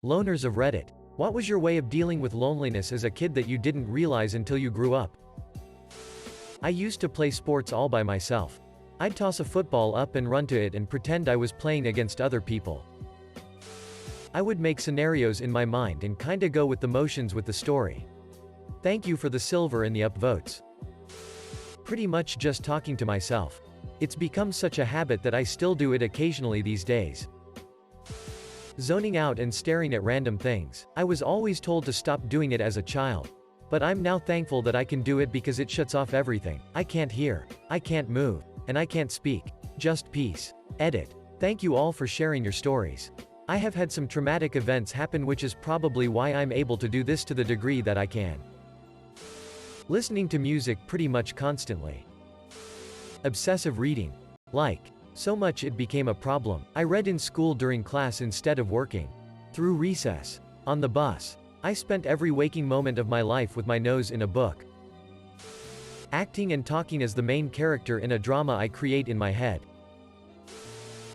Loners of Reddit. What was your way of dealing with loneliness as a kid that you didn't realize until you grew up? I used to play sports all by myself. I'd toss a football up and run to it and pretend I was playing against other people. I would make scenarios in my mind and kinda go with the motions with the story. Thank you for the silver and the upvotes. Pretty much just talking to myself. It's become such a habit that I still do it occasionally these days. Zoning out and staring at random things. I was always told to stop doing it as a child. But I'm now thankful that I can do it because it shuts off everything. I can't hear, I can't move, and I can't speak. Just peace. Edit. Thank you all for sharing your stories. I have had some traumatic events happen, which is probably why I'm able to do this to the degree that I can. Listening to music pretty much constantly. Obsessive reading. Like. So much it became a problem. I read in school during class instead of working. Through recess. On the bus. I spent every waking moment of my life with my nose in a book. Acting and talking as the main character in a drama I create in my head.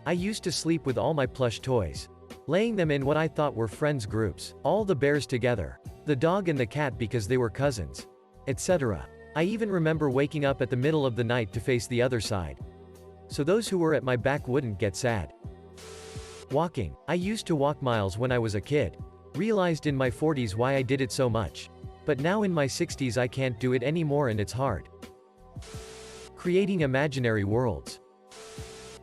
I used to sleep with all my plush toys. Laying them in what I thought were friends groups. All the bears together. The dog and the cat because they were cousins. Etc. I even remember waking up at the middle of the night to face the other side. So those who were at my back wouldn't get sad. Walking. I used to walk miles when I was a kid. Realized in my 40s why I did it so much. But now in my 60s I can't do it anymore and it's hard. Creating imaginary worlds.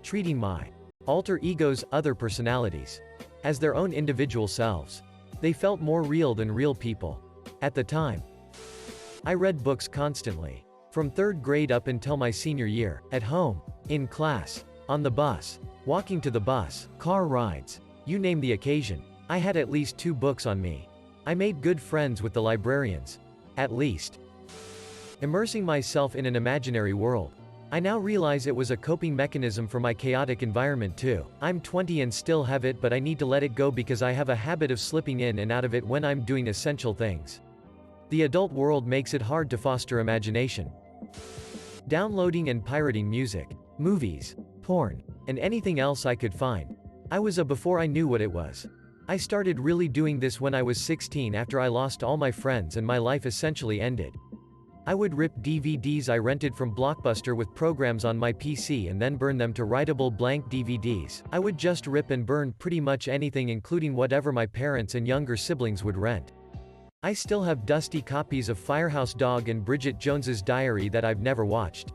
Treating my alter egos, other personalities, as their own individual selves. They felt more real than real people. At the time, I read books constantly. From 3rd grade up until my senior year, at home, in class, on the bus, walking to the bus, car rides, you name the occasion. I had at least 2 books on me. I made good friends with the librarians. At least. Immersing myself in an imaginary world. I now realize it was a coping mechanism for my chaotic environment too. I'm 20 and still have it, but I need to let it go because I have a habit of slipping in and out of it when I'm doing essential things. The adult world makes it hard to foster imagination. Downloading and pirating music, movies, porn, and anything else I could find. I was a before I knew what it was. I started really doing this when I was 16 after I lost all my friends and my life essentially ended. I would rip DVDs I rented from Blockbuster with programs on my PC and then burn them to writable blank DVDs. I would just rip and burn pretty much anything, including whatever my parents and younger siblings would rent. I still have dusty copies of Firehouse Dog and Bridget Jones's Diary that I've never watched.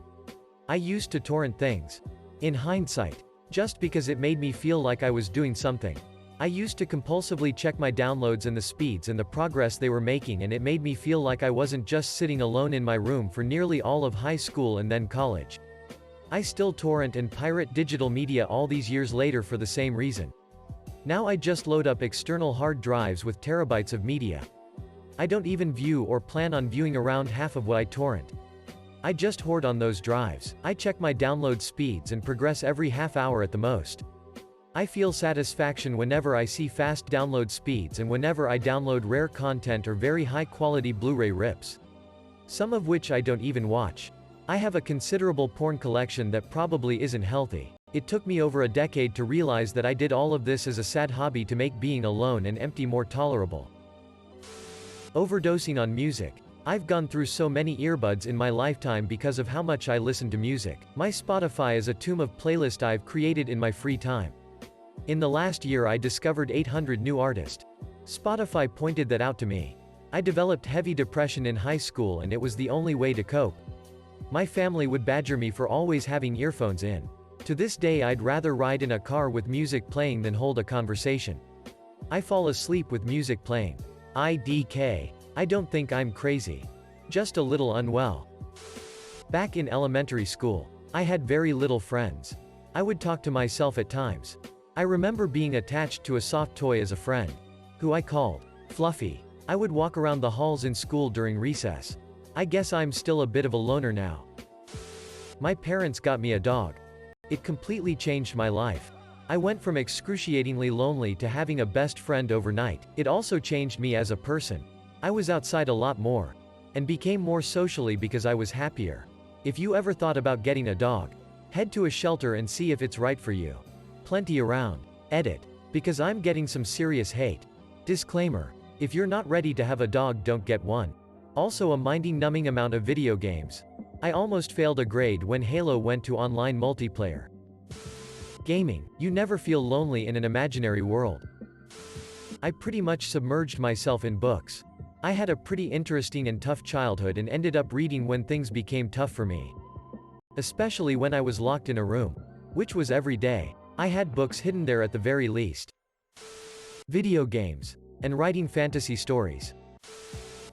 I used to torrent things. In hindsight. Just because it made me feel like I was doing something. I used to compulsively check my downloads and the speeds and the progress they were making, and it made me feel like I wasn't just sitting alone in my room for nearly all of high school and then college. I still torrent and pirate digital media all these years later for the same reason. Now I just load up external hard drives with terabytes of media. I don't even view or plan on viewing around half of what I torrent. I just hoard on those drives. I check my download speeds and progress every half hour at the most. I feel satisfaction whenever I see fast download speeds and whenever I download rare content or very high quality Blu-ray rips. Some of which I don't even watch. I have a considerable porn collection that probably isn't healthy. It took me over a decade to realize that I did all of this as a sad hobby to make being alone and empty more tolerable. Overdosing on music. I've gone through so many earbuds in my lifetime because of how much I listen to music. My Spotify is a tomb of playlists I've created in my free time. In the last year I discovered 800 new artists. Spotify pointed that out to me. I developed heavy depression in high school and it was the only way to cope. My family would badger me for always having earphones in. To this day I'd rather ride in a car with music playing than hold a conversation. I fall asleep with music playing. IDK. I don't think I'm crazy. Just a little unwell. Back in elementary school, I had very little friends. I would talk to myself at times. I remember being attached to a soft toy as a friend, who I called Fluffy. I would walk around the halls in school during recess. I guess I'm still a bit of a loner now. My parents got me a dog. It completely changed my life. I went from excruciatingly lonely to having a best friend overnight. It also changed me as a person. I was outside a lot more. And became more socially because I was happier. If you ever thought about getting a dog, head to a shelter and see if it's right for you. Plenty around. Edit. Because I'm getting some serious hate. Disclaimer. If you're not ready to have a dog, don't get one. Also a mind-numbing amount of video games. I almost failed a grade when Halo went to online multiplayer. Gaming. You never feel lonely in an imaginary world. I pretty much submerged myself in books. I had a pretty interesting and tough childhood and ended up reading when things became tough for me. Especially when I was locked in a room. Which was every day. I had books hidden there at the very least. Video games. And writing fantasy stories.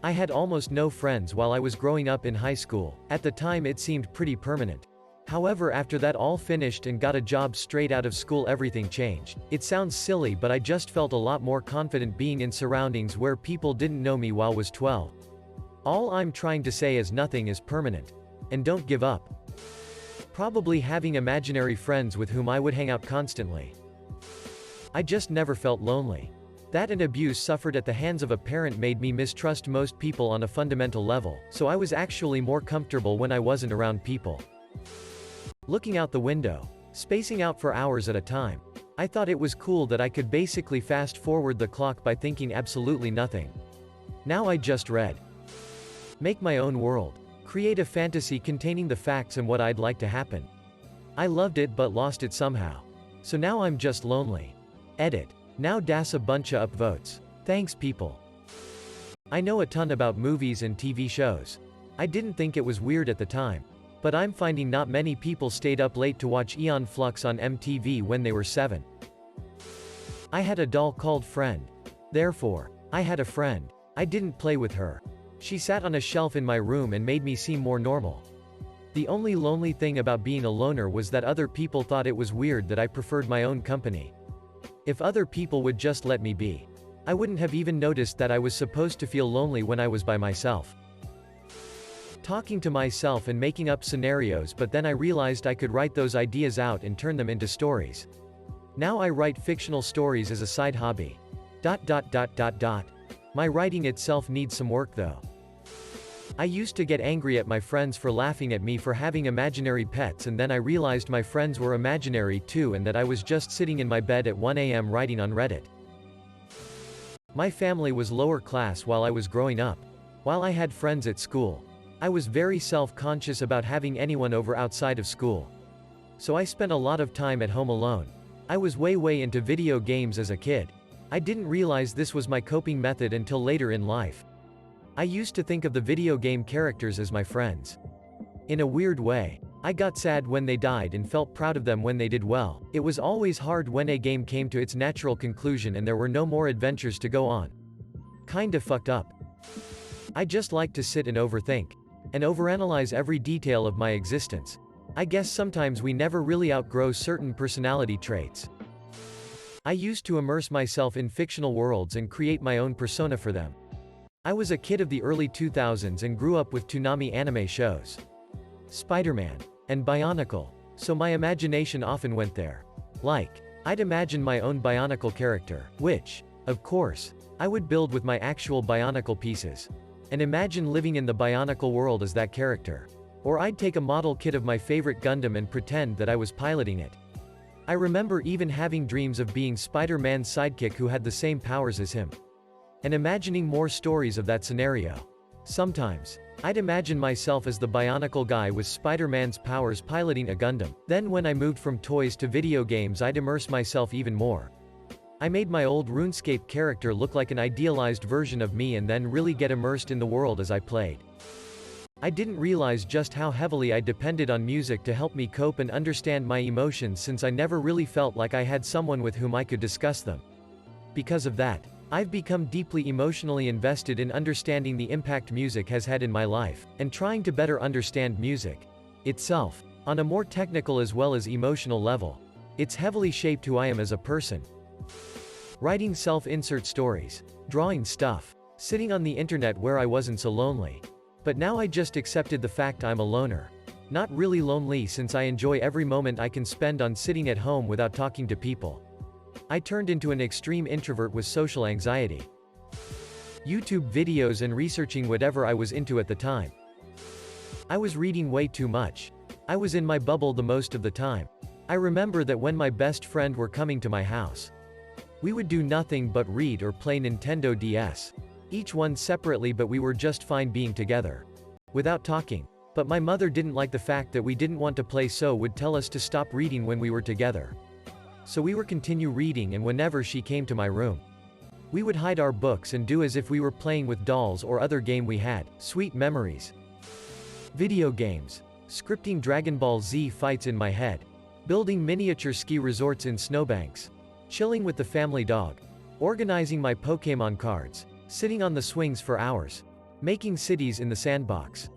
I had almost no friends while I was growing up in high school. At the time it seemed pretty permanent. However, after that all finished and got a job straight out of school, everything changed. It sounds silly, but I just felt a lot more confident being in surroundings where people didn't know me while I was 12. All I'm trying to say is nothing is permanent. And don't give up. Probably having imaginary friends with whom I would hang out constantly. I just never felt lonely. That and abuse suffered at the hands of a parent made me mistrust most people on a fundamental level, so I was actually more comfortable when I wasn't around people. Looking out the window. Spacing out for hours at a time. I thought it was cool that I could basically fast forward the clock by thinking absolutely nothing. Now I just read. Make my own world. Create a fantasy containing the facts and what I'd like to happen. I loved it but lost it somehow. So now I'm just lonely. Edit. Now das a bunch of upvotes. Thanks people. I know a ton about movies and TV shows. I didn't think it was weird at the time. But I'm finding not many people stayed up late to watch Aeon Flux on MTV when they were 7. I had a doll called Friend. Therefore, I had a friend. I didn't play with her. She sat on a shelf in my room and made me seem more normal. The only lonely thing about being a loner was that other people thought it was weird that I preferred my own company. If other people would just let me be, I wouldn't have even noticed that I was supposed to feel lonely when I was by myself. Talking to myself and making up scenarios, but then I realized I could write those ideas out and turn them into stories. Now I write fictional stories as a side hobby. My writing itself needs some work though. I used to get angry at my friends for laughing at me for having imaginary pets, and then I realized my friends were imaginary too and that I was just sitting in my bed at 1 a.m. writing on Reddit. My family was lower class while I was growing up. While I had friends at school, I was very self-conscious about having anyone over outside of school. So I spent a lot of time at home alone. I was way into video games as a kid. I didn't realize this was my coping method until later in life. I used to think of the video game characters as my friends. In a weird way. I got sad when they died and felt proud of them when they did well. It was always hard when a game came to its natural conclusion and there were no more adventures to go on. Kinda fucked up. I just like to sit and overthink. And overanalyze every detail of my existence. I guess sometimes we never really outgrow certain personality traits. I used to immerse myself in fictional worlds and create my own persona for them. I was a kid of the early 2000s and grew up with Toonami anime shows. Spider-Man. And Bionicle. So my imagination often went there. Like, I'd imagine my own Bionicle character, which, of course, I would build with my actual Bionicle pieces. And imagine living in the Bionicle world as that character. Or I'd take a model kit of my favorite Gundam and pretend that I was piloting it. I remember even having dreams of being Spider-Man's sidekick who had the same powers as him. And imagining more stories of that scenario. Sometimes, I'd imagine myself as the Bionicle guy with Spider-Man's powers piloting a Gundam. Then when I moved from toys to video games, I'd immerse myself even more. I made my old RuneScape character look like an idealized version of me and then really get immersed in the world as I played. I didn't realize just how heavily I depended on music to help me cope and understand my emotions, since I never really felt like I had someone with whom I could discuss them. Because of that, I've become deeply emotionally invested in understanding the impact music has had in my life, and trying to better understand music itself, on a more technical as well as emotional level. It's heavily shaped who I am as a person. Writing self-insert stories. Drawing stuff. Sitting on the internet where I wasn't so lonely. But now I just accepted the fact I'm a loner. Not really lonely, since I enjoy every moment I can spend on sitting at home without talking to people. I turned into an extreme introvert with social anxiety. YouTube videos and researching whatever I was into at the time. I was reading way too much. I was in my bubble the most of the time. I remember that when my best friend were coming to my house. We would do nothing but read or play Nintendo DS. Each one separately, but we were just fine being together. Without talking. But my mother didn't like the fact that we didn't want to play, so would tell us to stop reading when we were together. So we would continue reading, and whenever she came to my room, we would hide our books and do as if we were playing with dolls or other game we had. Sweet memories. Video games. Scripting Dragon Ball Z fights in my head. Building miniature ski resorts in snowbanks. Chilling with the family dog. Organizing my Pokémon cards. Sitting on the swings for hours. Making cities in the sandbox.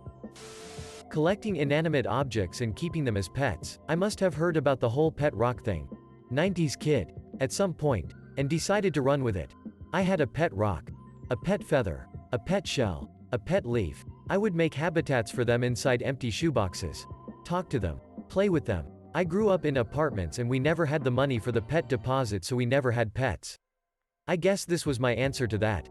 Collecting inanimate objects and keeping them as pets. I must have heard about the whole pet rock thing. 90s kid. At some point. And decided to run with it. I had a pet rock. A pet feather. A pet shell. A pet leaf. I would make habitats for them inside empty shoeboxes. Talk to them. Play with them. I grew up in apartments and we never had the money for the pet deposit, so we never had pets. I guess this was my answer to that.